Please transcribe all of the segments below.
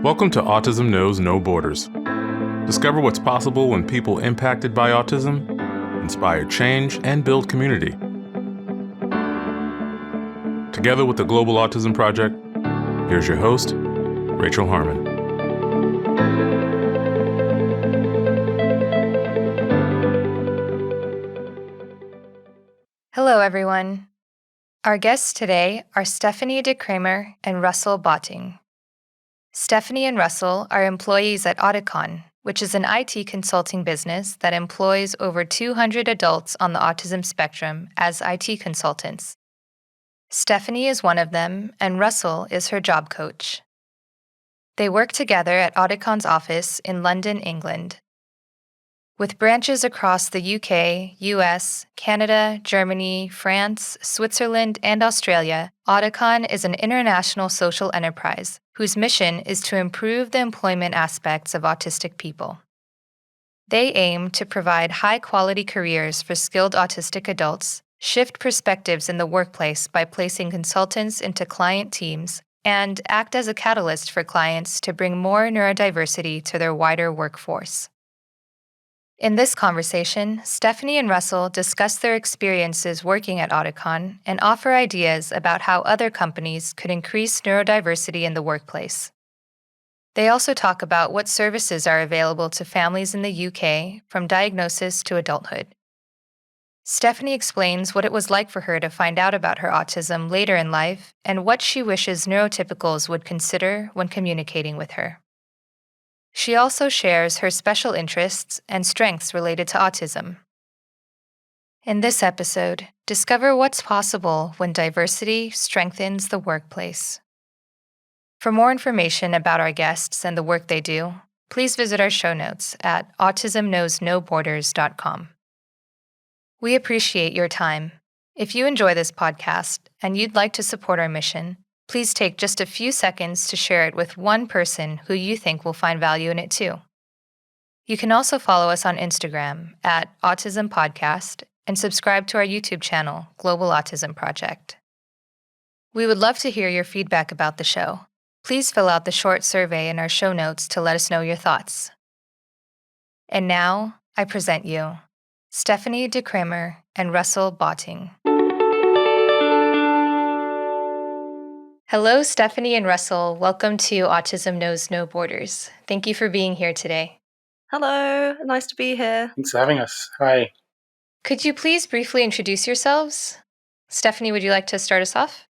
Welcome to Autism Knows No Borders. Discover what's possible when people impacted by autism inspire change and build community. Together with the Global Autism Project, here's your host, Rachel Harmon. Hello, everyone. Our guests today are Stephanie Decrammer and Russell Botting. Stephanie and Russell are employees at Auticon, which is an IT consulting business that employs over 200 adults on the autism spectrum as IT consultants. Stephanie is one of them, and Russell is her job coach. They work together at Auticon's office in London, England. With branches across the UK, US, Canada, Germany, France, Switzerland, and Australia, Auticon is an international social enterprise whose mission is to improve the employment aspects of autistic people. They aim to provide high-quality careers for skilled autistic adults, shift perspectives in the workplace by placing consultants into client teams, and act as a catalyst for clients to bring more neurodiversity to their wider workforce. In this conversation, Stephanie and Russell discuss their experiences working at Auticon and offer ideas about how other companies could increase neurodiversity in the workplace. They also talk about what services are available to families in the UK from diagnosis to adulthood. Stephanie explains what it was like for her to find out about her autism later in life and what she wishes neurotypicals would consider when communicating with her. She also shares her special interests and strengths related to autism. In this episode, discover what's possible when diversity strengthens the workplace. For more information about our guests and the work they do, please visit our show notes at autismknowsnoborders.com. We appreciate your time. If you enjoy this podcast and you'd like to support our mission, please take just a few seconds to share it with one person who you think will find value in it too. You can also follow us on Instagram at Autism Podcast and subscribe to our YouTube channel, Global Autism Project. We would love to hear your feedback about the show. Please fill out the short survey in our show notes to let us know your thoughts. And now, I present you, Stephanie Decrammer and Russell Botting. Hello, Stephanie and Russell. Welcome to Autism Knows No Borders. Thank you for being here today. Hello, nice to be here. Thanks for having us. Hi. Could you please briefly introduce yourselves? Stephanie, would you like to start us off?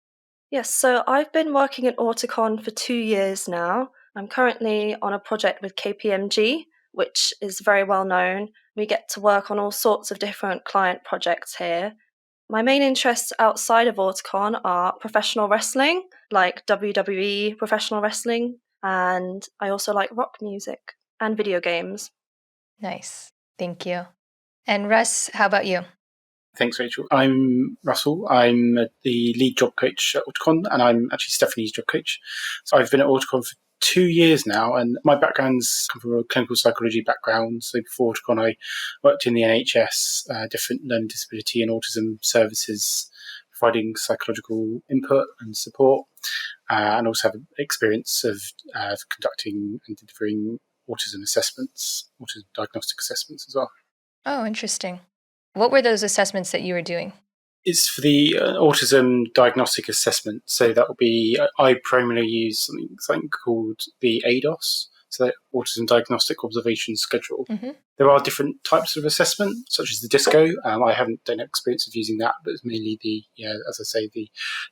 Yes, so I've been working at Auticon for 2 years now. I'm currently on a project with KPMG, which is very well known. We get to work on all sorts of different client projects here. My main interests outside of Auticon are professional wrestling, like WWE professional wrestling, and I also like rock music and video games. Nice. Thank you. And Russ, how about you? Thanks, Rachel. I'm Russell. I'm the lead job coach at Auticon, and I'm actually Stephanie's job coach. So I've been at Auticon for 2 years now, and my background's come from a clinical psychology background. So before Auticon, I worked in the NHS, different learning disability and autism services, providing psychological input and support, and also have experience of conducting and delivering autism assessments, autism diagnostic assessments as well. Oh, interesting. What were those assessments that you were doing? It's for the autism diagnostic assessment. So that will be, I primarily use something called the ADOS, so the Autism Diagnostic Observation Schedule. Mm-hmm. There are different types of assessment, such as the DISCO. I haven't done experience of using that, but it's mainly the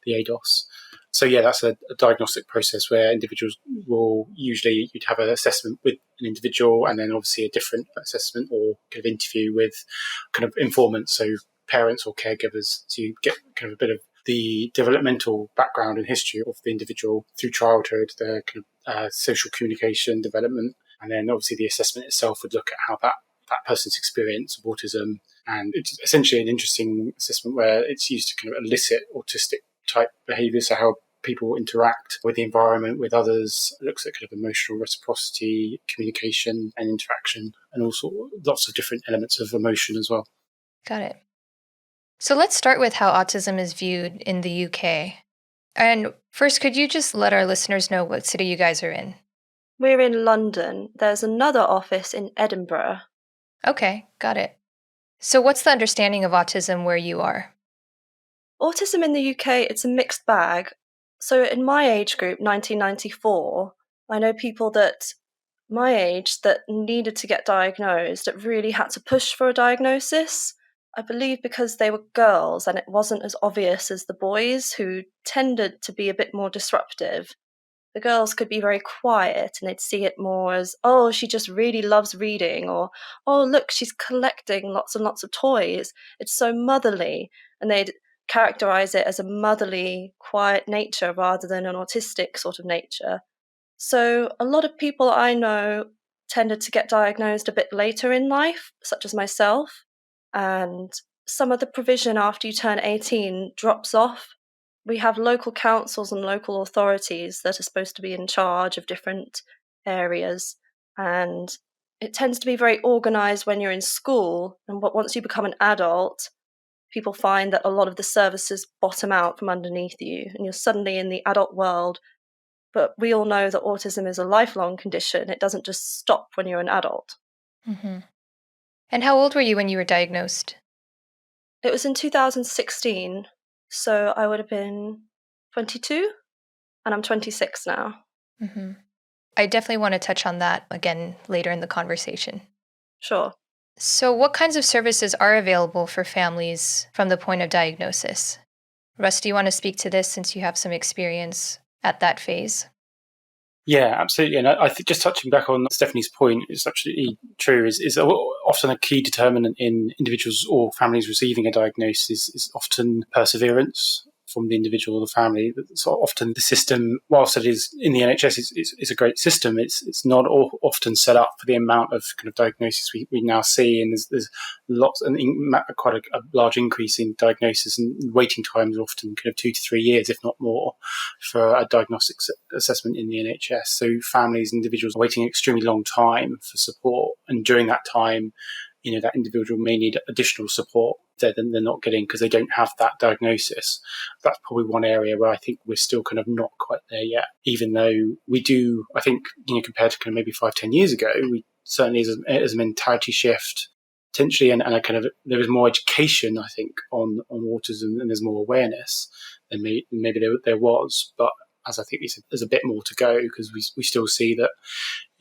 ADOS. So that's a diagnostic process where individuals will usually, you'd have an assessment with an individual and then obviously a different assessment or kind of interview with kind of informants, so parents or caregivers, to get kind of a bit of the developmental background and history of the individual through childhood, their kind of social communication development, and then obviously the assessment itself would look at how that person's experience of autism. And it's essentially an interesting assessment where it's used to kind of elicit autistic type behaviour, so how people interact with the environment, with others. It looks at kind of emotional reciprocity, communication and interaction, and also lots of different elements of emotion as well. Got it. So let's start with how autism is viewed in the UK. And first, could you just let our listeners know what city you guys are in? We're in London. There's another office in Edinburgh. Okay, got it. So, what's the understanding of autism where you are? Autism in the UK, it's a mixed bag. So in my age group, 1994, I know people that my age that needed to get diagnosed, that really had to push for a diagnosis. I believe because they were girls and it wasn't as obvious as the boys, who tended to be a bit more disruptive. The girls could be very quiet and they'd see it more as, oh, she just really loves reading, or, oh, look, she's collecting lots and lots of toys. It's so motherly. And they'd characterize it as a motherly, quiet nature rather than an autistic sort of nature. So a lot of people I know tended to get diagnosed a bit later in life, such as myself, and some of the provision after you turn 18 drops off. We have local councils and local authorities that are supposed to be in charge of different areas, and it tends to be very organised when you're in school, and once you become an adult, people find that a lot of the services bottom out from underneath you, and you're suddenly in the adult world. But we all know that autism is a lifelong condition. It doesn't just stop when you're an adult. Mm-hmm. And how old were you when you were diagnosed? It was in 2016, so I would have been 22, and I'm 26 now. Mm-hmm. I definitely want to touch on that again later in the conversation. Sure. So, what kinds of services are available for families from the point of diagnosis? Russ, do you want to speak to this since you have some experience at that phase? Yeah, absolutely. And I think just touching back on Stephanie's point, it's absolutely true, is often a key determinant in individuals or families receiving a diagnosis is often perseverance from the individual or the family. So often the system, whilst it is in the NHS, is a great system, it's not often set up for the amount of kind of diagnosis we now see. And there's lots and quite a large increase in diagnosis, and waiting times are often kind of 2 to 3 years, if not more, for a diagnostic assessment in the NHS. So families, individuals are waiting an extremely long time for support. And during that time, that individual may need additional support that they're not getting because they don't have that diagnosis. That's probably one area where I think we're still kind of not quite there yet, even though we do, I think, compared to kind of maybe 5-10 years ago, we certainly as a mentality shift, potentially, and a kind of, there is more education, I think, on autism, and there's more awareness than maybe there was. But as I think you said, there's a bit more to go, because we still see that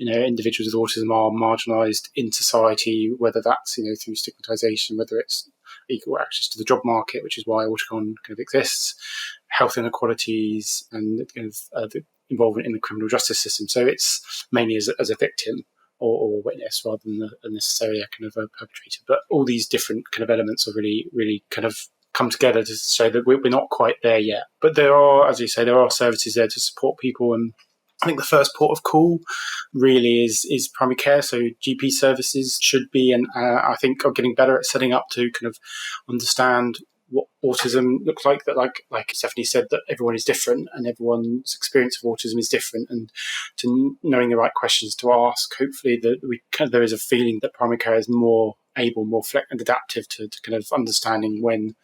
individuals with autism are marginalised in society, whether that's through stigmatisation, whether it's equal access to the job market, which is why Auticon kind of exists, health inequalities, and the involvement in the criminal justice system. So it's mainly as a victim or witness rather than necessarily a kind of a perpetrator. But all these different kind of elements are really, really kind of come together to show that we're not quite there yet. But there are, as you say, there are services there to support people. And I think the first port of call really is primary care. So GP services should be, and I think are getting better at setting up to kind of understand what autism looks like. That like Stephanie said, that everyone is different and everyone's experience of autism is different, and to knowing the right questions to ask. Hopefully that there is a feeling that primary care is more able, more and adaptive to kind of understanding when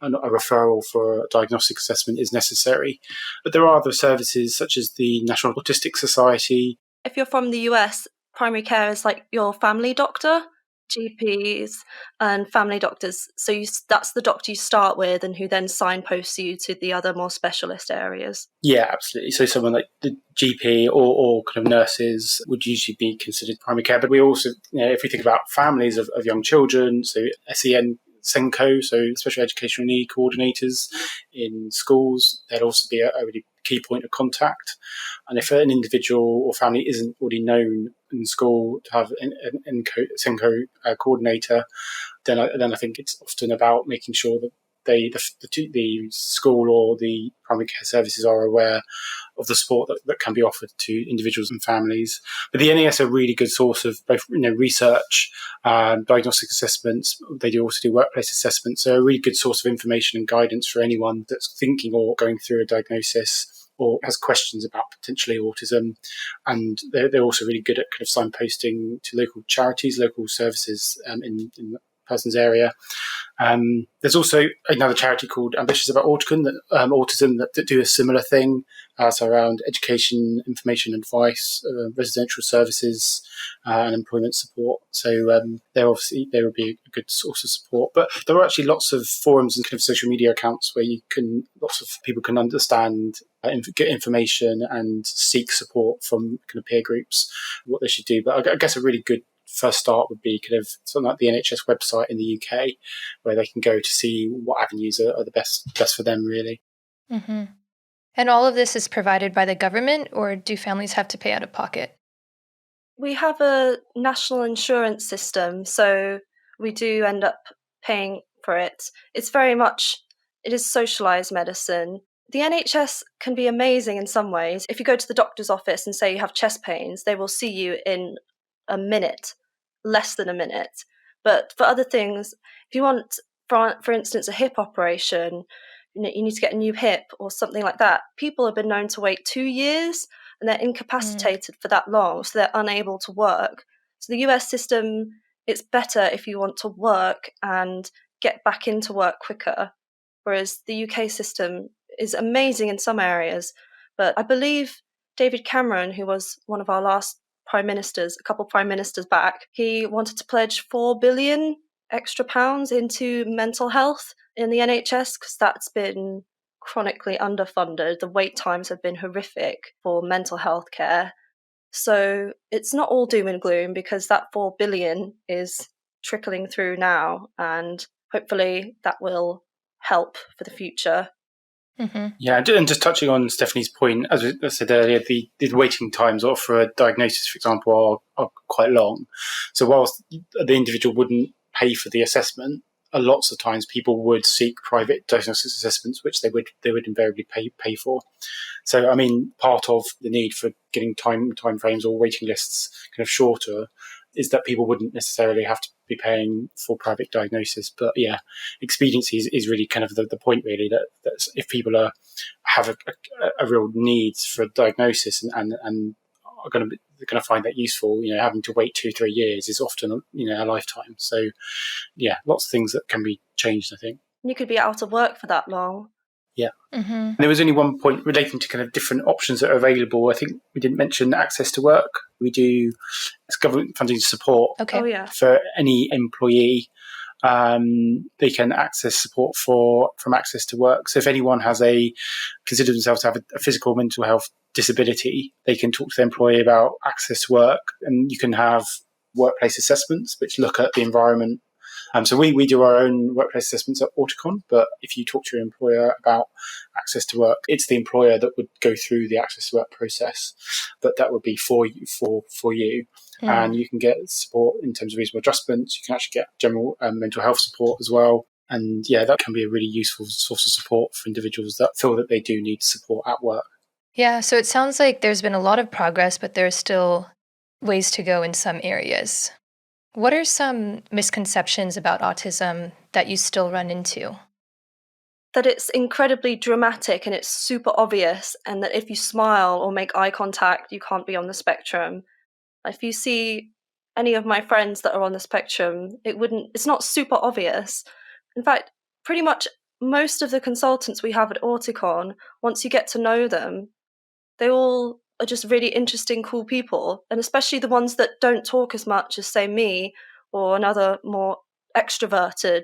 a referral for a diagnostic assessment is necessary. But there are other services such as the National Autistic Society. If you're from the US, primary care is like your family doctor, GPs and family doctors. So that's the doctor you start with, and who then signposts you to the other more specialist areas. Yeah, absolutely. So someone like the GP or kind of nurses would usually be considered primary care. But we also, if we think about families of young children, so SEN, SENCO, so special educational need coordinators in schools, there'd also be a really key point of contact. And if an individual or family isn't already known in school to have an SENCO coordinator, then I think it's often about making sure that the school or the primary care services are aware of the support that can be offered to individuals and families. But the NAS are a really good source of both research, diagnostic assessments. They also do workplace assessments, so a really good source of information and guidance for anyone that's thinking or going through a diagnosis or has questions about potentially autism. And they're also really good at kind of signposting to local charities, local services in person's area. There's also another charity called Ambitious About Auticon, Autism, that do a similar thing. So around education, information, advice, residential services, and employment support. So they would be a good source of support. But there are actually lots of forums and kind of social media accounts where lots of people can understand, get information, and seek support from kind of peer groups, what they should do. But I guess a really good first start would be kind of something like the NHS website in the UK, where they can go to see what avenues are the best for them, really. Mm-hmm. And all of this is provided by the government, or do families have to pay out of pocket? We have a national insurance system, so we do end up paying for it. It is socialised medicine. The NHS can be amazing in some ways. If you go to the doctor's office and say you have chest pains, they will see you in a minute, less than a minute. But for other things, if you want, for instance, a hip operation, you need to get a new hip or something like that, people have been known to wait 2 years and they're incapacitated for that long, so they're unable to work. So the US system, it's better if you want to work and get back into work quicker, whereas the UK system is amazing in some areas. But I believe David Cameron, who was one of our last prime ministers, a couple prime ministers back, he wanted to pledge £4 billion extra pounds into mental health in the NHS because that's been chronically underfunded. The wait times have been horrific for mental health care. So it's not all doom and gloom, because that 4 billion is trickling through now, and hopefully that will help for the future. Mm-hmm. Yeah, and just touching on Stephanie's point, as I said earlier, the waiting times for a diagnosis, for example, are quite long. So whilst the individual wouldn't pay for the assessment, lots of times people would seek private diagnosis assessments, which they would invariably pay for. So, I mean, part of the need for getting time frames or waiting lists kind of shorter is that people wouldn't necessarily have to be paying for private diagnosis. But yeah, expediency is really kind of the point, really, that if people have a real need for a diagnosis and are going to find that useful, having to wait 2-3 years is often a lifetime. So yeah, lots of things that can be changed, I think. You could be out of work for that long. Yeah. Mm-hmm. There was only one point relating to kind of different options that are available. I think we didn't mention access to work. We do government funding support for any employee. They can access support from access to work. So if anyone considers themselves to have a physical or mental health disability, they can talk to their employee about access to work, and you can have workplace assessments which look at the environment. So we do our own workplace assessments at Auticon, but if you talk to your employer about access to work, it's the employer that would go through the access to work process, but that would be for you. And you can get support in terms of reasonable adjustments. You can actually get general mental health support as well. And yeah, that can be a really useful source of support for individuals that feel that they do need support at work. Yeah, so it sounds like there's been a lot of progress, but there's still ways to go in some areas. What are some misconceptions about autism that you still run into? That it's incredibly dramatic and it's super obvious, and that if you smile or make eye contact, you can't be on the spectrum. If you see any of my friends that are on the spectrum, it's not super obvious. In fact, pretty much most of the consultants we have at Auticon, once you get to know them, they all are just really interesting, cool people, and especially the ones that don't talk as much as, say, me or another more extroverted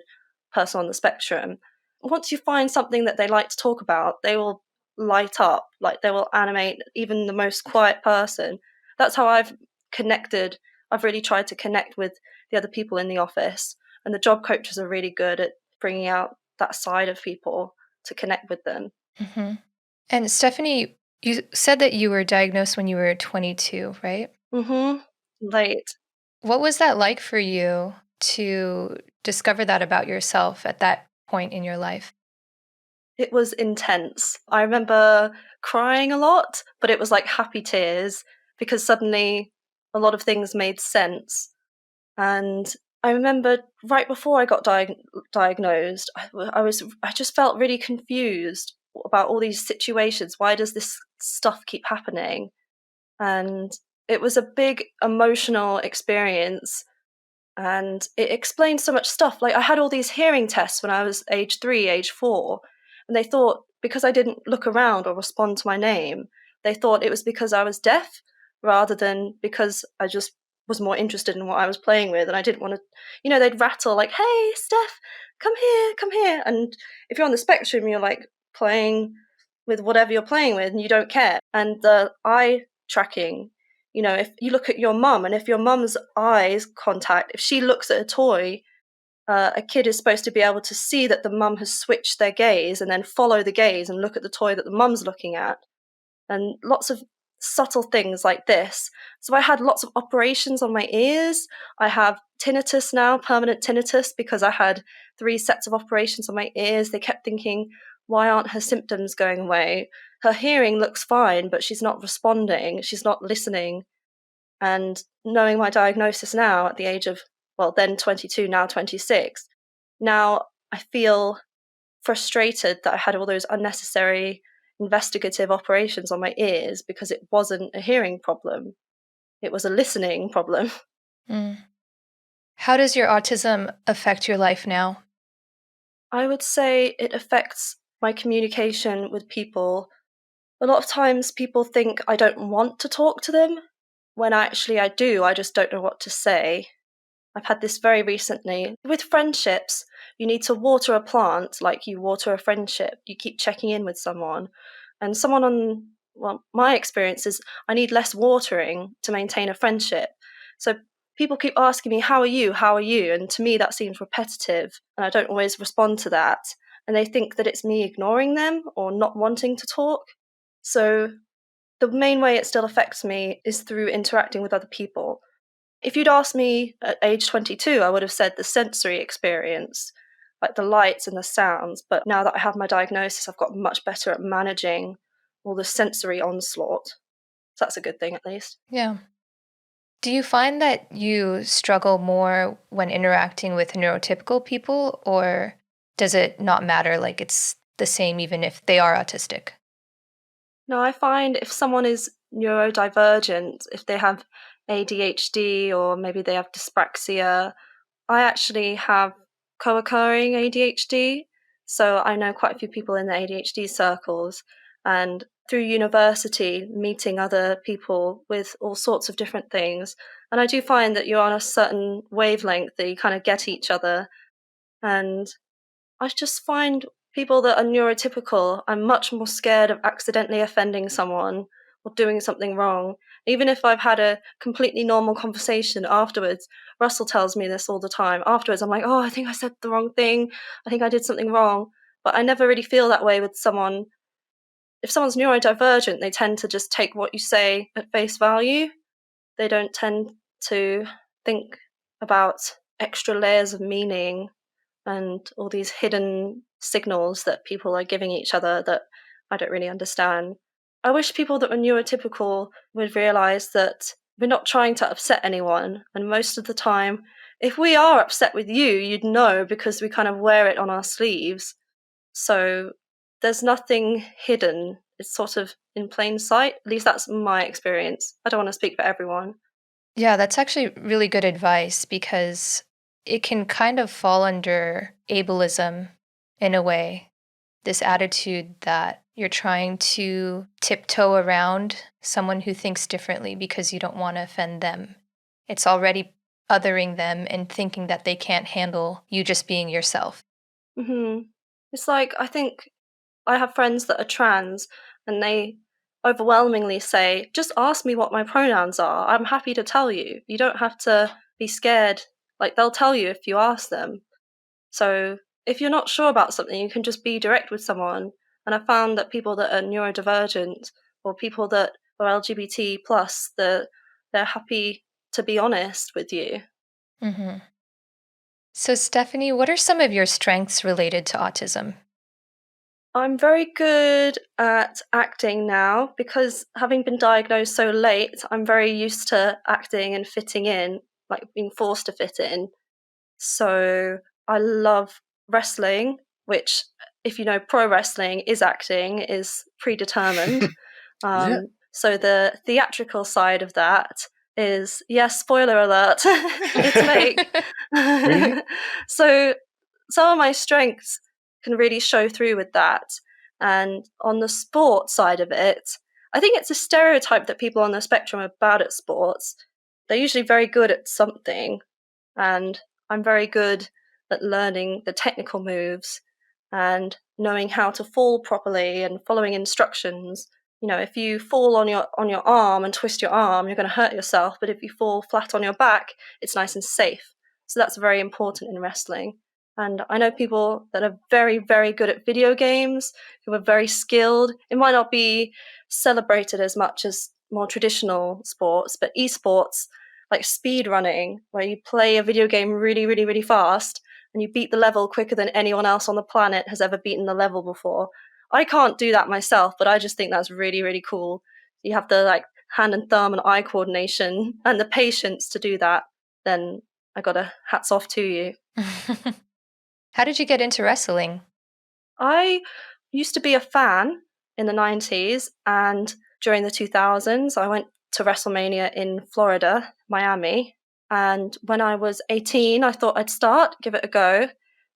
person on the spectrum. Once you find something that they like to talk about, they will light up, like they will animate even the most quiet person. That's how I've connected. I've really tried to connect with the other people in the office, and the job coaches are really good at bringing out that side of people to connect with them. Mm-hmm. And Stephanie, you said that you were diagnosed when you were 22, right? Mm-hmm. Late. What was that like for you to discover that about yourself at that point in your life? It was intense. I remember crying a lot, but it was like happy tears, because suddenly a lot of things made sense. And I remember right before I got diagnosed, I just felt really confused about all these situations. Why does this stuff keep happening? And it was a big emotional experience. And it explained so much stuff. Like, I had all these hearing tests when I was age 3, age 4, and they thought because I didn't look around or respond to my name, they thought it was because I was deaf rather than because I just was more interested in what I was playing with and I didn't want to, they'd rattle like, hey, Steph, come here. And if you're on the spectrum, you're like playing with whatever you're playing with and you don't care. And the eye tracking, if you look at your mum and if your mum's eyes contact, if she looks at a toy, a kid is supposed to be able to see that the mum has switched their gaze and then follow the gaze and look at the toy that the mum's looking at. And lots of subtle things like this. So I had lots of operations on my ears. I have tinnitus now, permanent tinnitus, because I had 3 sets of operations on my ears. They kept thinking, why aren't her symptoms going away? Her hearing looks fine, but she's not responding. She's not listening. And knowing my diagnosis now at the age of, then 22, now 26, now I feel frustrated that I had all those unnecessary investigative operations on my ears because it wasn't a hearing problem. It was a listening problem. Mm. How does your autism affect your life now? I would say it affects my communication with people. A lot of times people think I don't want to talk to them, when actually I do, I just don't know what to say. I've had this very recently. With friendships, you need to water a plant like you water a friendship. You keep checking in with someone. And my experience is I need less watering to maintain a friendship. So people keep asking me, how are you? How are you? And to me, that seems repetitive. And I don't always respond to that. And they think that it's me ignoring them or not wanting to talk. So the main way it still affects me is through interacting with other people. If you'd asked me at age 22, I would have said the sensory experience, like the lights and the sounds. But now that I have my diagnosis, I've got much better at managing all the sensory onslaught. So that's a good thing, at least. Yeah. Do you find that you struggle more when interacting with neurotypical people, or does it not matter? Like it's the same even if they are autistic? No, I find if someone is neurodivergent, if they have ADHD or maybe they have dyspraxia, I actually have co-occurring ADHD. So I know quite a few people in the ADHD circles, and through university, meeting other people with all sorts of different things. And I do find that you're on a certain wavelength that you kind of get each other. And I just find people that are neurotypical, I'm much more scared of accidentally offending someone or doing something wrong. Even if I've had a completely normal conversation afterwards, Russell tells me this all the time. Afterwards, I'm like, oh, I think I said the wrong thing. I think I did something wrong. But I never really feel that way with someone. If someone's neurodivergent, they tend to just take what you say at face value. They don't tend to think about extra layers of meaning and all these hidden signals that people are giving each other that I don't really understand. I wish people that were neurotypical would realise that we're not trying to upset anyone, and most of the time, if we are upset with you, you'd know because we kind of wear it on our sleeves. So there's nothing hidden. It's sort of in plain sight. At least that's my experience. I don't want to speak for everyone. Yeah, that's actually really good advice because it can kind of fall under ableism in a way. This attitude that you're trying to tiptoe around someone who thinks differently because you don't want to offend them. It's already othering them and thinking that they can't handle you just being yourself. It's like, I think I have friends that are trans and they overwhelmingly say, just ask me what my pronouns are. I'm happy to tell you. You don't have to be scared. Like, they'll tell you if you ask them. So if you're not sure about something, you can just be direct with someone. And I found that people that are neurodivergent or people that are LGBT plus, they're happy to be honest with you. Mm-hmm. So, Stephanie, what are some of your strengths related to autism? I'm very good at acting now because having been diagnosed so late, I'm very used to acting and fitting in, like being forced to fit in. So I love wrestling, which, if you know, pro wrestling is acting, is predetermined. Yeah. So the theatrical side of that is, yes, spoiler alert, it's fake. Really? So some of my strengths can really show through with that. And on the sport side of it, I think it's a stereotype that people on the spectrum are bad at sports. They're usually very good at something, and I'm very good at learning the technical moves and knowing how to fall properly and following instructions. You know, if you fall on your arm and twist your arm, you're going to hurt yourself, but if you fall flat on your back, it's nice and safe. So that's very important in wrestling. And I know people that are very, very good at video games, who are very skilled. It might not be celebrated as much as more traditional sports, but esports, like speed running, where you play a video game really, really, really fast and you beat the level quicker than anyone else on the planet has ever beaten the level before. I can't do that myself, but I just think that's really, really cool. You have the like hand and thumb and eye coordination and the patience to do that. Then I got a hats off to you. How did you get into wrestling? I used to be a fan in the 90s, and during the 2000s, I went to WrestleMania in Florida, Miami. And when I was 18, I thought I'd give it a go.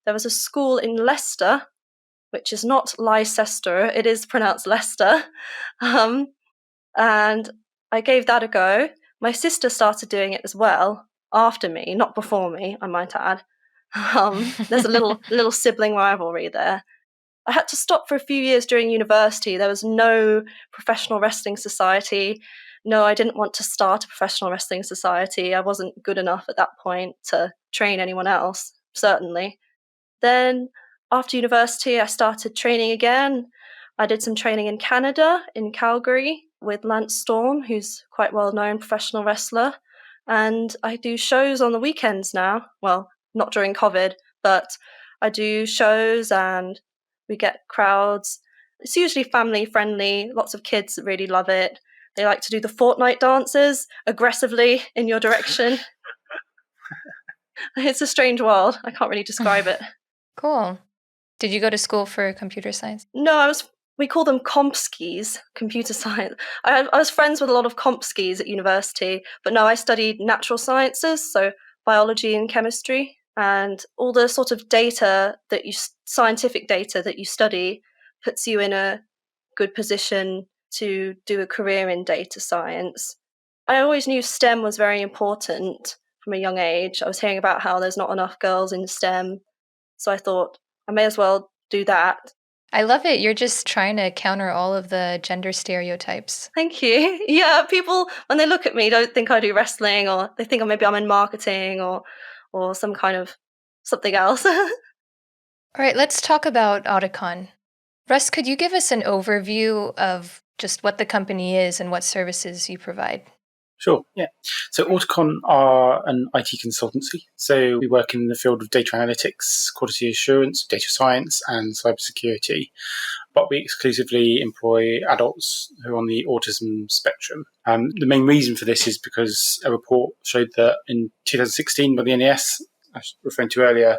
There was a school in Leicester, which is not Leicester, it is pronounced Leicester. And I gave that a go. My sister started doing it as well, after me, not before me, I might add. There's a little sibling rivalry there. I had to stop for a few years during university. There was no professional wrestling society. No, I didn't want to start a professional wrestling society. I wasn't good enough at that point to train anyone else, certainly. Then after university, I started training again. I did some training in Canada, in Calgary, with Lance Storm, who's quite well-known professional wrestler. And I do shows on the weekends now. Well, not during COVID, but I do shows and we get crowds. It's usually family friendly. Lots of kids really love it. They like to do the Fortnite dances aggressively in your direction. It's a strange world. I can't really describe it. Cool. Did you go to school for computer science? No, we call them comp skis, computer science. I was friends with a lot of comp skis at university, but no, I studied natural sciences, so biology and chemistry. And all the sort of scientific data that you study puts you in a good position to do a career in data science. I always knew STEM was very important from a young age. I was hearing about how there's not enough girls in STEM, so I thought I may as well do that. I love it. You're just trying to counter all of the gender stereotypes. Thank you. Yeah, people, when they look at me, don't think I do wrestling, or they think maybe I'm in marketing or some kind of something else. All right, let's talk about Auticon. Russ, could you give us an overview of just what the company is and what services you provide? Sure, yeah. So Auticon are an IT consultancy. So we work in the field of data analytics, quality assurance, data science, and cybersecurity. But we exclusively employ adults who are on the autism spectrum. The main reason for this is because a report showed that in 2016 by the NES, I was referring to earlier,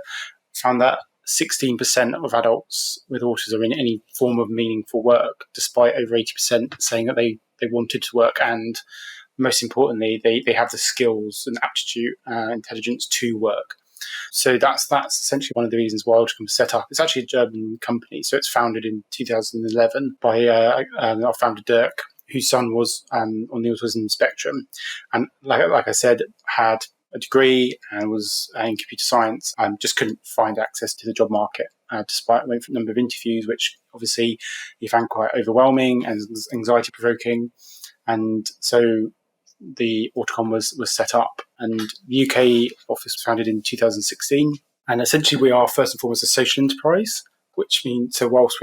found that 16% of adults with autism are in any form of meaningful work, despite over 80% saying that they wanted to work, and most importantly, they have the skills and aptitude, intelligence to work. So that's essentially one of the reasons why Auticon was set up. It's actually a German company, so it's founded in 2011 by our founder Dirk, whose son was on the autism spectrum, and like I said, had a degree and was in computer science, and just couldn't find access to the job market, despite a number of interviews, which obviously he found quite overwhelming and anxiety-provoking. And so the Auticon was set up, and the UK office was founded in 2016. And essentially, we are first and foremost a social enterprise, which means so whilst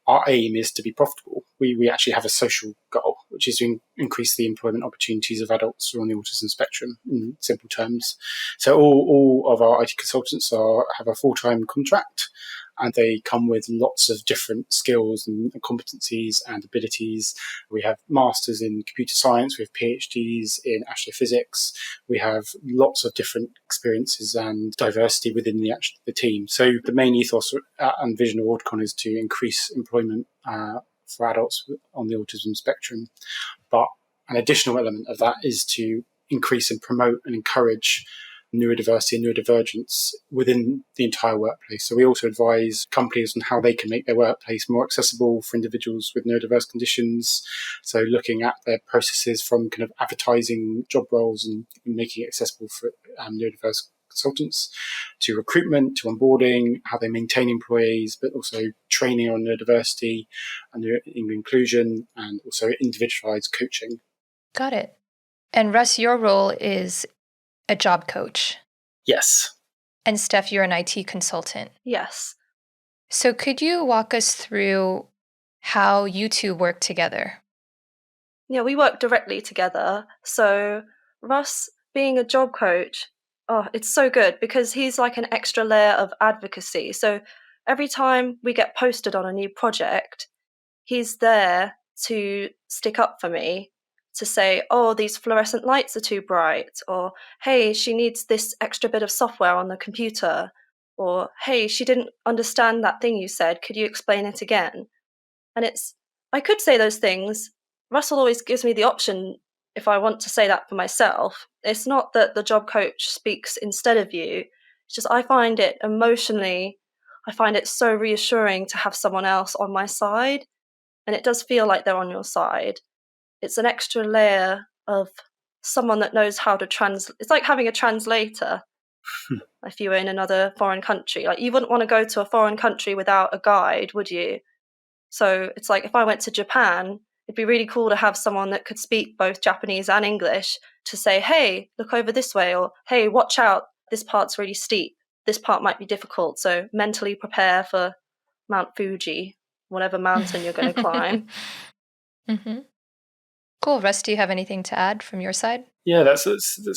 our aim is to be profitable, we actually have a social goal, which is to increase the employment opportunities of adults who are on the autism spectrum, in simple terms. So all of our IT consultants have a full-time contract, and they come with lots of different skills and competencies and abilities. We have masters in computer science, we have PhDs in astrophysics, we have lots of different experiences and diversity within the team. So the main ethos and vision of Auticon is to increase employment for adults on the autism spectrum. But an additional element of that is to increase and promote and encourage neurodiversity and neurodivergence within the entire workplace. So we also advise companies on how they can make their workplace more accessible for individuals with neurodiverse conditions. So looking at their processes from kind of advertising job roles and making it accessible for neurodiverse consultants, to recruitment, to onboarding, how they maintain employees, but also training on neurodiversity and inclusion, and also individualized coaching. Got it. And Russ, your role is a job coach. Yes. And Steph, you're an IT consultant. Yes. So could you walk us through how you two work together? Yeah, we work directly together. So Russ, being a job coach, it's so good because he's like an extra layer of advocacy. So every time we get posted on a new project, he's there to stick up for me, to say, oh, these fluorescent lights are too bright, or hey, she needs this extra bit of software on the computer, or hey, she didn't understand that thing you said, could you explain it again? And I could say those things. Russell always gives me the option if I want to say that for myself. It's not that the job coach speaks instead of you. It's just I find it so reassuring to have someone else on my side. And it does feel like they're on your side. It's an extra layer of someone that knows how to translate. It's like having a translator if you were in another foreign country. Like, you wouldn't want to go to a foreign country without a guide, would you? So it's like if I went to Japan, it'd be really cool to have someone that could speak both Japanese and English to say, hey, look over this way, or hey, watch out, this part's really steep. This part might be difficult, so mentally prepare for Mount Fuji, whatever mountain you're going to climb. Mm-hmm. Cool. Russ, do you have anything to add from your side? Yeah, that's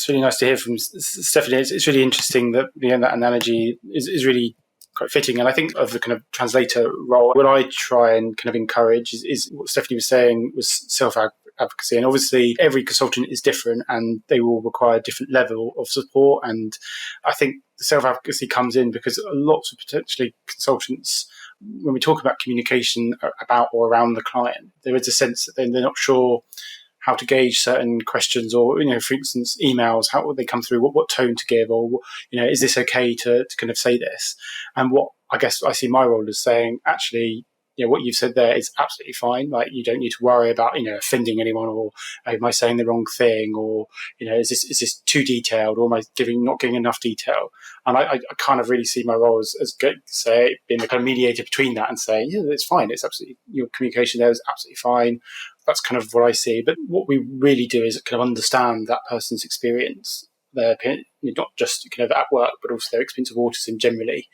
really nice to hear from Stephanie. It's really interesting that that analogy is really quite fitting. And I think of the kind of translator role, what I try and kind of encourage is what Stephanie was saying was self-advocacy. And obviously every consultant is different and they will require a different level of support. And I think the self-advocacy comes in because lots of potentially consultants, when we talk about communication about or around the client, there is a sense that they're not sure how to gauge certain questions, or, for instance, emails, how would they come through, what tone to give, or, is this okay to kind of say this? And what I guess I see my role as saying, actually, what you've said there is absolutely fine. Like, you don't need to worry about, offending anyone, or am I saying the wrong thing, or, is this too detailed, or am I not giving enough detail? And I kind of really see my role as being the kind of mediator between that and saying, yeah, it's fine. It's absolutely, your communication there is absolutely fine. That's kind of what I see. But what we really do is kind of understand that person's experience, their opinion, not just kind of at work, but also their experience of autism generally,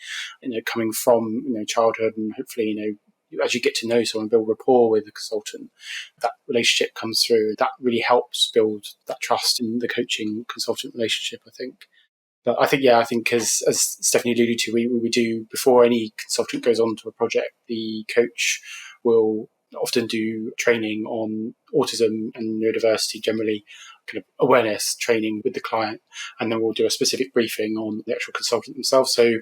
coming from, childhood, and hopefully, as you get to know someone, build rapport with the consultant, that relationship comes through. That really helps build that trust in the coaching consultant relationship, I think. But I think as Stephanie alluded to, we do, before any consultant goes on to a project, the coach will often do training on autism and neurodiversity generally, kind of awareness training with the client, and then we'll do a specific briefing on the actual consultant themselves. So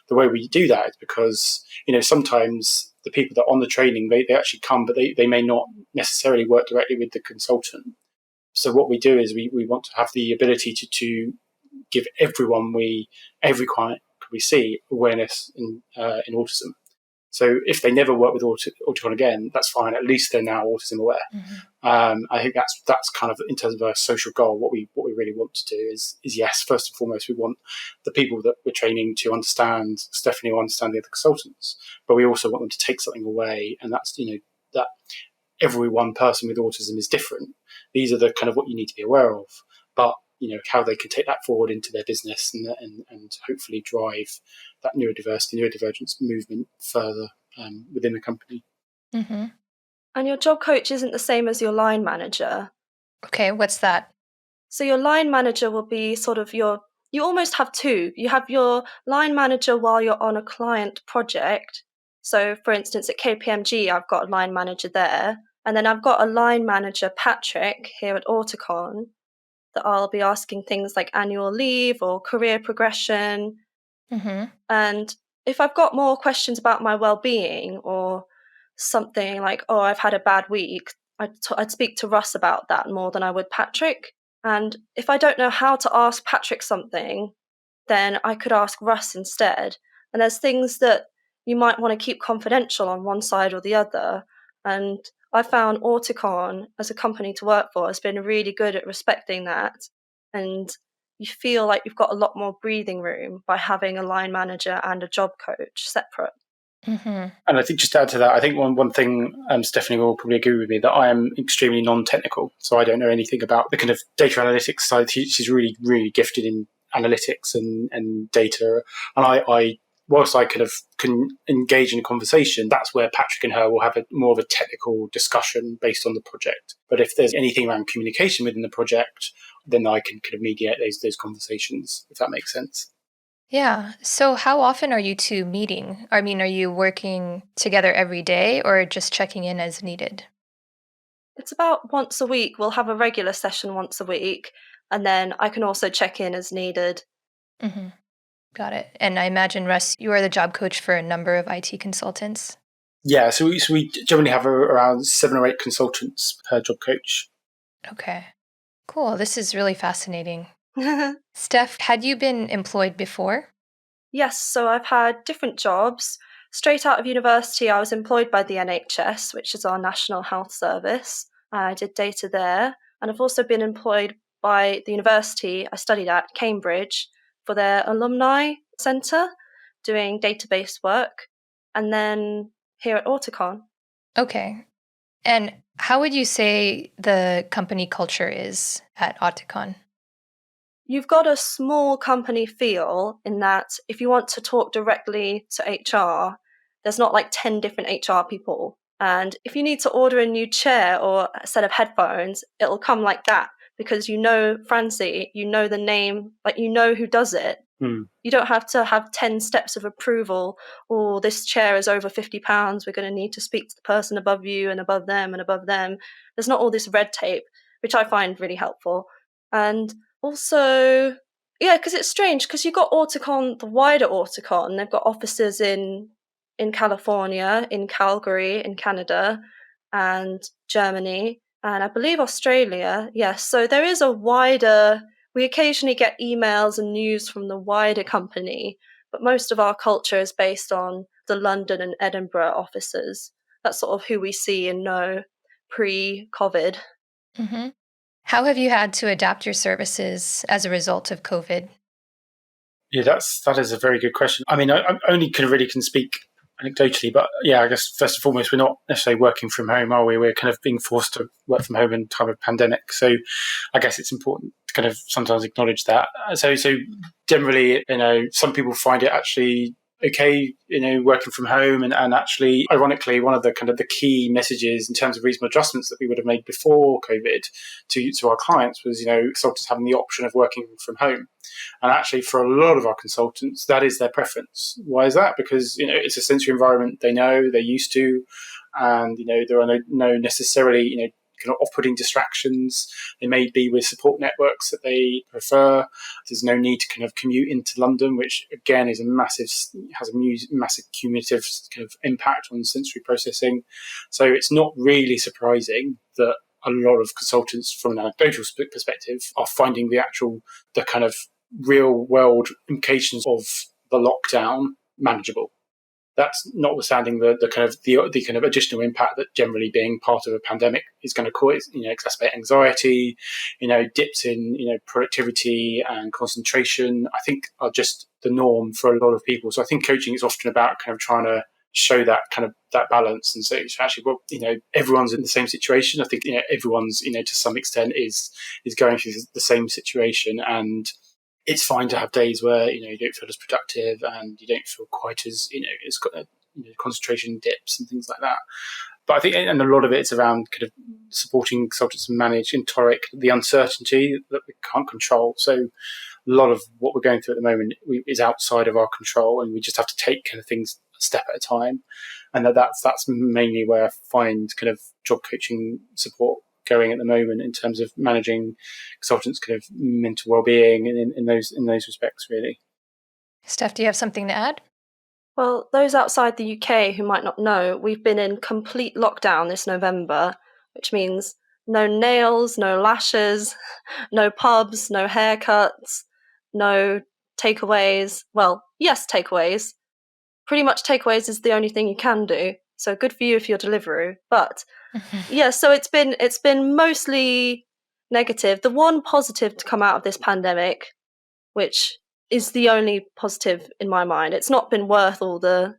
the way we do that is because, sometimes the people that are on the training, they actually come, but they may not necessarily work directly with the consultant. So what we do is we want to have the ability to give every client we see awareness in autism. So if they never work with Auticon again, that's fine. At least they're now autism aware. Mm-hmm. I think that's kind of, in terms of a social goal, what we really want to do is yes, first and foremost, we want the people that we're training to understand Stephanie, or understand the other consultants, but we also want them to take something away, and that's that every one person with autism is different. These are the kind of what you need to be aware of, but how they can take that forward into their business and hopefully drive that neurodivergence movement further within the company. Mm-hmm. And your job coach isn't the same as your line manager. Okay, what's that? So your line manager will be sort of you almost have two. You have your line manager while you're on a client project. So for instance, at KPMG, I've got a line manager there. And then I've got a line manager, Patrick, here at Auticon, that I'll be asking things like annual leave or career progression. Mm-hmm. And if I've got more questions about my well-being, or something like, I've had a bad week, I'd speak to Russ about that more than I would Patrick. And if I don't know how to ask Patrick something, then I could ask Russ instead. And there's things that you might want to keep confidential on one side or the other. And I found Auticon as a company to work for has been really good at respecting that. And you feel like you've got a lot more breathing room by having a line manager and a job coach separate. Mm-hmm. And I think just to add to that, I think one thing Stephanie will probably agree with me that I am extremely non-technical. So I don't know anything about the kind of data analytics side. She's really, really gifted in analytics and data. And I whilst I kind of can engage in a conversation, that's where Patrick and her will have more of a technical discussion based on the project. But if there's anything around communication within the project, then I can kind of mediate those conversations, if that makes sense. Yeah. So how often are you two meeting? I mean, are you working together every day or just checking in as needed? It's about once a week. We'll have a regular session once a week, and then I can also check in as needed. Mm-hmm. Got it. And I imagine, Russ, you are the job coach for a number of IT consultants. Yeah, so we generally have around 7 or 8 consultants per job coach. Okay. Cool. This is really fascinating. Steph, had you been employed before? Yes, so I've had different jobs. Straight out of university, I was employed by the NHS, which is our National Health Service. I did data there. And I've also been employed by the university I studied at, Cambridge, for their alumni centre, doing database work. And then here at Auticon. Okay. And how would you say the company culture is at Auticon? You've got a small company feel in that if you want to talk directly to HR, there's not like 10 different HR people. And if you need to order a new chair or a set of headphones, it'll come like that because you know Francie, you know the name, like you know who does it. You don't have to have 10 steps of approval, or this chair is over £50, we're going to need to speak to the person above you and above them and above them. There's not all this red tape, which I find really helpful. And also, yeah, because it's strange, because you've got Auticon, the wider Auticon, they've got offices in California, in Calgary, in Canada, and Germany, and I believe Australia. Yes, so there is a wider... We occasionally get emails and news from the wider company, but most of our culture is based on the London and Edinburgh offices. That's sort of who we see and know pre-COVID. Mm-hmm. How have you had to adapt your services as a result of COVID? Yeah, that is a very good question. I mean, I only can speak anecdotally, but yeah, I guess first and foremost, we're not necessarily working from home, are we? We're kind of being forced to work from home in time of pandemic. So I guess it's important to kind of sometimes acknowledge that. So generally, some people find it actually okay, working from home. And actually, ironically, one of the kind of the key messages in terms of reasonable adjustments that we would have made before COVID to our clients was, consultants having the option of working from home. And actually, for a lot of our consultants, that is their preference. Why is that? Because, it's a sensory environment they know, they're used to, and, there are no necessarily, kind of off-putting distractions. They may be with support networks that they prefer. There's no need to kind of commute into London, which again has a massive cumulative kind of impact on sensory processing. So it's not really surprising that a lot of consultants from an anecdotal perspective are finding the kind of real world implications of the lockdown manageable. That's notwithstanding the kind of additional impact that generally being part of a pandemic is going to cause, exacerbate anxiety, dips in, productivity and concentration, I think are just the norm for a lot of people. So I think coaching is often about kind of trying to show that kind of that balance and say, actually, well, everyone's in the same situation. I think, everyone's, to some extent is going through the same situation, and it's fine to have days where you don't feel as productive and you don't feel quite as it's got concentration dips and things like that. But I think, and a lot of it's around kind of supporting consultants to manage and tolerate the uncertainty that we can't control. So a lot of what we're going through at the moment is outside of our control, and we just have to take kind of things a step at a time. And that's mainly where I find kind of job coaching support going at the moment in terms of managing consultants' kind of mental well-being and in those respects, really. Steph, do you have something to add? Well, those outside the UK who might not know, we've been in complete lockdown this November, which means no nails, no lashes, no pubs, no haircuts, no takeaways. Well, yes, takeaways. Pretty much takeaways is the only thing you can do. So good for you if you're Deliveroo. But yeah, so it's been mostly negative. The one positive to come out of this pandemic, which is the only positive in my mind, it's not been worth all the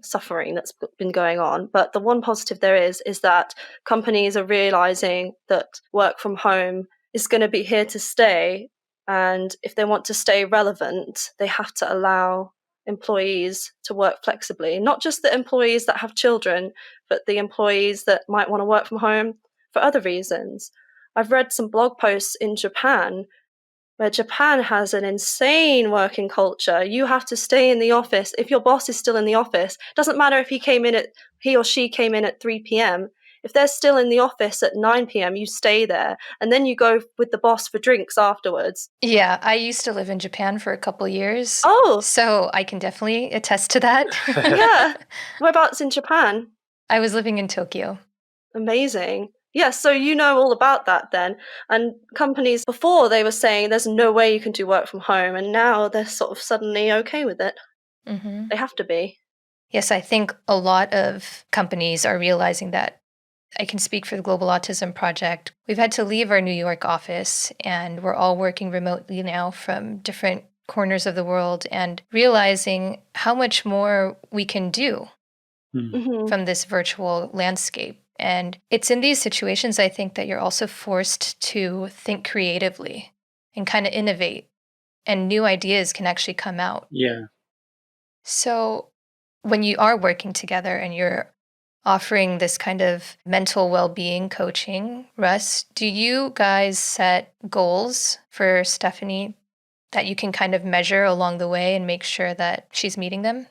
suffering that's been going on, but the one positive there is that companies are realizing that work from home is going to be here to stay, and if they want to stay relevant, they have to allow employees to work flexibly. Not just the employees that have children, but the employees that might want to work from home for other reasons. I've read some blog posts in Japan where Japan has an insane working culture. You have to stay in the office. If your boss is still in the office, doesn't matter if he or she came in at 3 p.m. If they're still in the office at 9 p.m., you stay there, and then you go with the boss for drinks afterwards. Yeah, I used to live in Japan for a couple years. Oh! So I can definitely attest to that. Yeah. Whereabouts in Japan? I was living in Tokyo. Amazing. Yeah, so you know all about that then. And companies before, they were saying there's no way you can do work from home, and now they're sort of suddenly okay with it. Mm-hmm. They have to be. Yes, I think a lot of companies are realizing that. I can speak for the Global Autism Project. We've had to leave our New York office, and we're all working remotely now from different corners of the world, and realizing how much more we can do from this virtual landscape. And it's in these situations, I think, that you're also forced to think creatively and kind of innovate, and new ideas can actually come out. Yeah. So when you are working together and you're offering this kind of mental well-being coaching, Russ, do you guys set goals for Stephanie that you can kind of measure along the way and make sure that she's meeting them?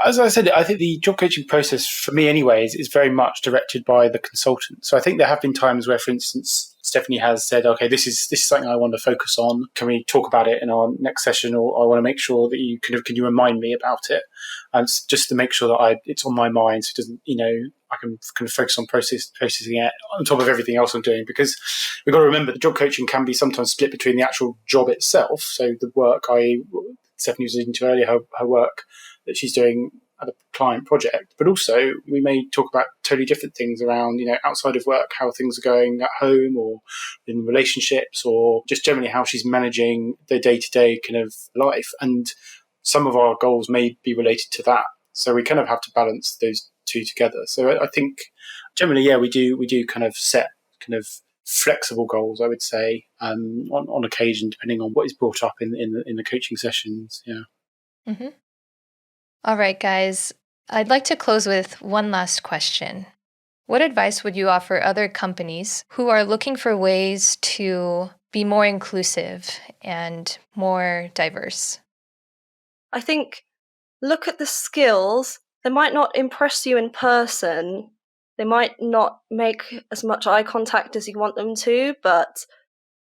As I said, I think the job coaching process, for me anyways, is very much directed by the consultant. So I think there have been times where, for instance, Stephanie has said, okay, this is something I want to focus on. Can we talk about it in our next session? Or I want to make sure that you can you remind me about it? And just to make sure that it's on my mind, so it doesn't, I can kind of focus on processing it on top of everything else I'm doing. Because we've got to remember the job coaching can be sometimes split between the actual job itself. So the work Stephanie was alluding to earlier, her work that she's doing at a client project, but also we may talk about totally different things around, outside of work, how things are going at home or in relationships, or just generally how she's managing the day-to-day kind of life. And some of our goals may be related to that. So we kind of have to balance those two together. So I think generally, yeah, we do kind of set kind of flexible goals, I would say, on occasion, depending on what is brought up in the coaching sessions. Yeah. Mm-hmm. All right, guys. I'd like to close with one last question. What advice would you offer other companies who are looking for ways to be more inclusive and more diverse? I think look at the skills. They might not impress you in person. They might not make as much eye contact as you want them to, but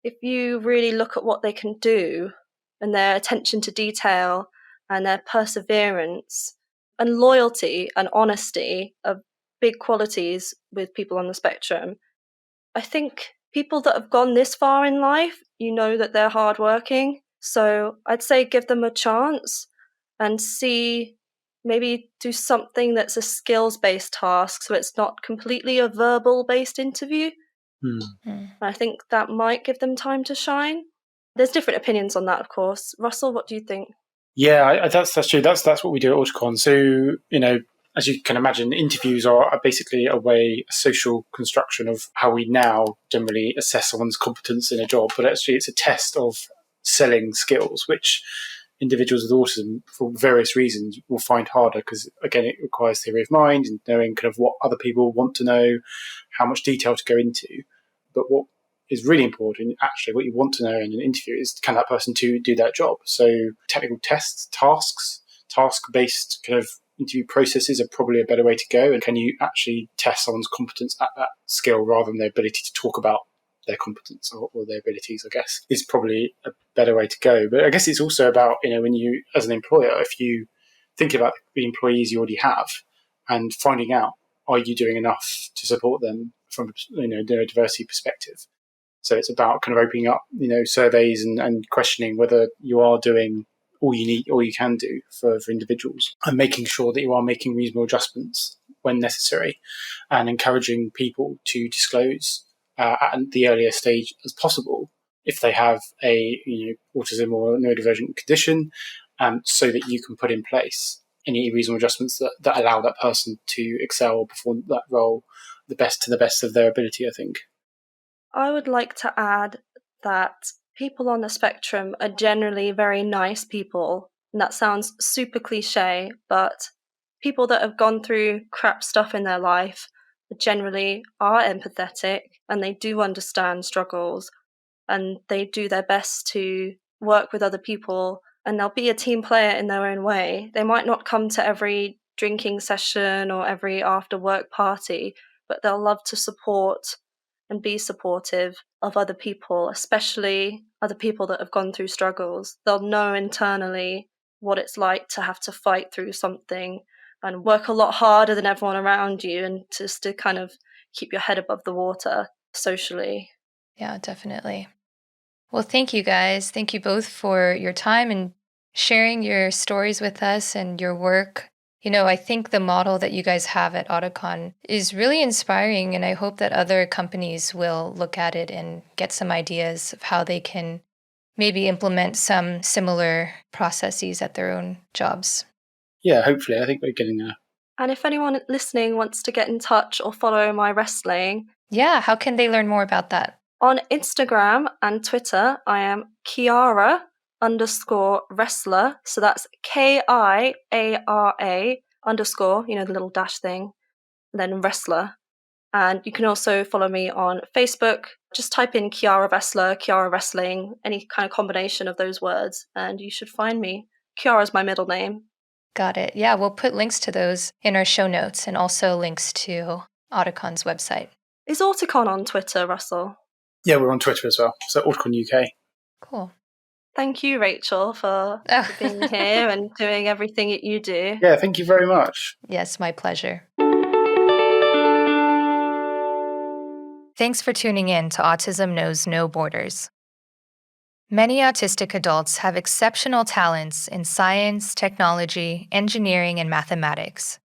if you really look at what they can do and their attention to detail and their perseverance and loyalty and honesty are big qualities with people on the spectrum. I think people that have gone this far in life, that they're hardworking. So I'd say give them a chance and maybe do something that's a skills-based task, so it's not completely a verbal-based interview. I think that might give them time to shine. There's different opinions on that, of course. Russell, what do you think? Yeah, that's true. That's what we do at Auticon. So, as you can imagine, interviews are basically a social construction of how we now generally assess someone's competence in a job. But actually, it's a test of selling skills, which individuals with autism, for various reasons, will find harder because, again, it requires theory of mind and knowing kind of what other people want to know, how much detail to go into. But what is really important, actually, what you want to know in an interview is, can that person do that job? So technical tests, task-based kind of interview processes are probably a better way to go. And can you actually test someone's competence at that skill rather than their ability to talk about their competence or their abilities, I guess, is probably a better way to go. But I guess it's also about, when you, as an employer, if you think about the employees you already have and finding out are you doing enough to support them from a neurodiversity perspective? So it's about kind of opening up, surveys and questioning whether you are doing all you can do for individuals, and making sure that you are making reasonable adjustments when necessary, and encouraging people to disclose at the earliest stage as possible if they have a autism or neurodivergent condition, so that you can put in place any reasonable adjustments that allow that person to excel or perform that role to the best of their ability, I think. I would like to add that people on the spectrum are generally very nice people. And that sounds super cliche, but people that have gone through crap stuff in their life generally are empathetic, and they do understand struggles, and they do their best to work with other people, and they'll be a team player in their own way. They might not come to every drinking session or every after work party, but they'll love to support and be supportive of other people, especially other people that have gone through struggles. They'll know internally what it's like to have to fight through something and work a lot harder than everyone around you, and just to kind of keep your head above the water socially. Yeah, definitely. Well, thank you guys. Thank you both for your time and sharing your stories with us and your work. I think the model that you guys have at Auticon is really inspiring, and I hope that other companies will look at it and get some ideas of how they can maybe implement some similar processes at their own jobs. Yeah, hopefully. I think we're getting there. And if anyone listening wants to get in touch or follow my wrestling, yeah, how can they learn more about that? On Instagram and Twitter, I am Kiara_wrestler. So that's KIARA_ the little dash thing, and then wrestler. And you can also follow me on Facebook. Just type in Kiara Wrestler, Kiara Wrestling, any kind of combination of those words, and you should find me. Kiara's my middle name. Got it. Yeah, we'll put links to those in our show notes, and also links to Auticon's website. Is Auticon on Twitter, Russell? Yeah, we're on Twitter as well. So AuticonUK. Cool. Thank you, Rachel, for being here and doing everything that you do. Yeah, thank you very much. Yes, my pleasure. Thanks for tuning in to Autism Knows No Borders. Many autistic adults have exceptional talents in science, technology, engineering, and mathematics.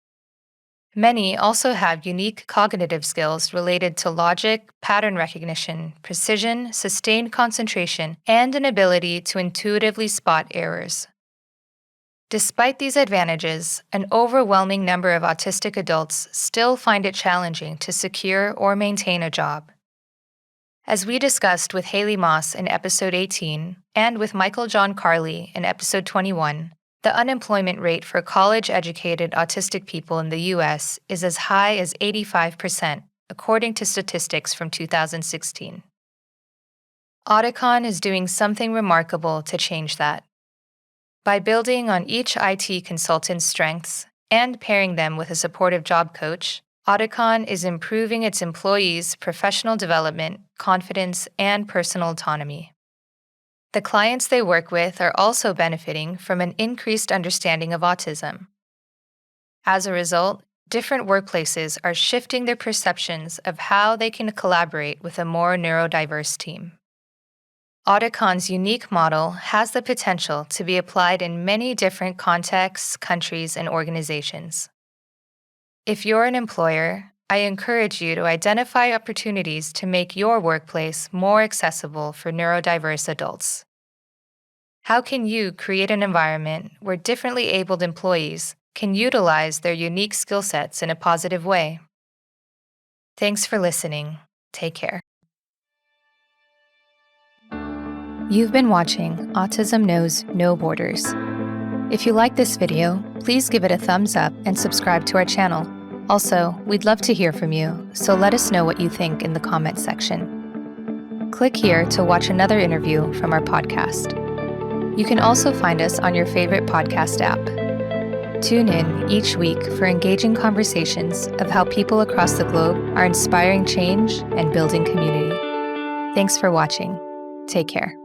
Many also have unique cognitive skills related to logic, pattern recognition, precision, sustained concentration, and an ability to intuitively spot errors. Despite these advantages, an overwhelming number of autistic adults still find it challenging to secure or maintain a job. As we discussed with Haley Moss in episode 18 and with Michael John Carley in episode 21, the unemployment rate for college-educated autistic people in the U.S. is as high as 85%, according to statistics from 2016. Auticon is doing something remarkable to change that. By building on each IT consultant's strengths and pairing them with a supportive job coach, Auticon is improving its employees' professional development, confidence, and personal autonomy. The clients they work with are also benefiting from an increased understanding of autism. As a result, different workplaces are shifting their perceptions of how they can collaborate with a more neurodiverse team. Auticon's unique model has the potential to be applied in many different contexts, countries, and organizations. If you're an employer, I encourage you to identify opportunities to make your workplace more accessible for neurodiverse adults. How can you create an environment where differently abled employees can utilize their unique skill sets in a positive way? Thanks for listening. Take care. You've been watching Autism Knows No Borders. If you like this video, please give it a thumbs up and subscribe to our channel. Also, we'd love to hear from you, so let us know what you think in the comments section. Click here to watch another interview from our podcast. You can also find us on your favorite podcast app. Tune in each week for engaging conversations of how people across the globe are inspiring change and building community. Thanks for watching. Take care.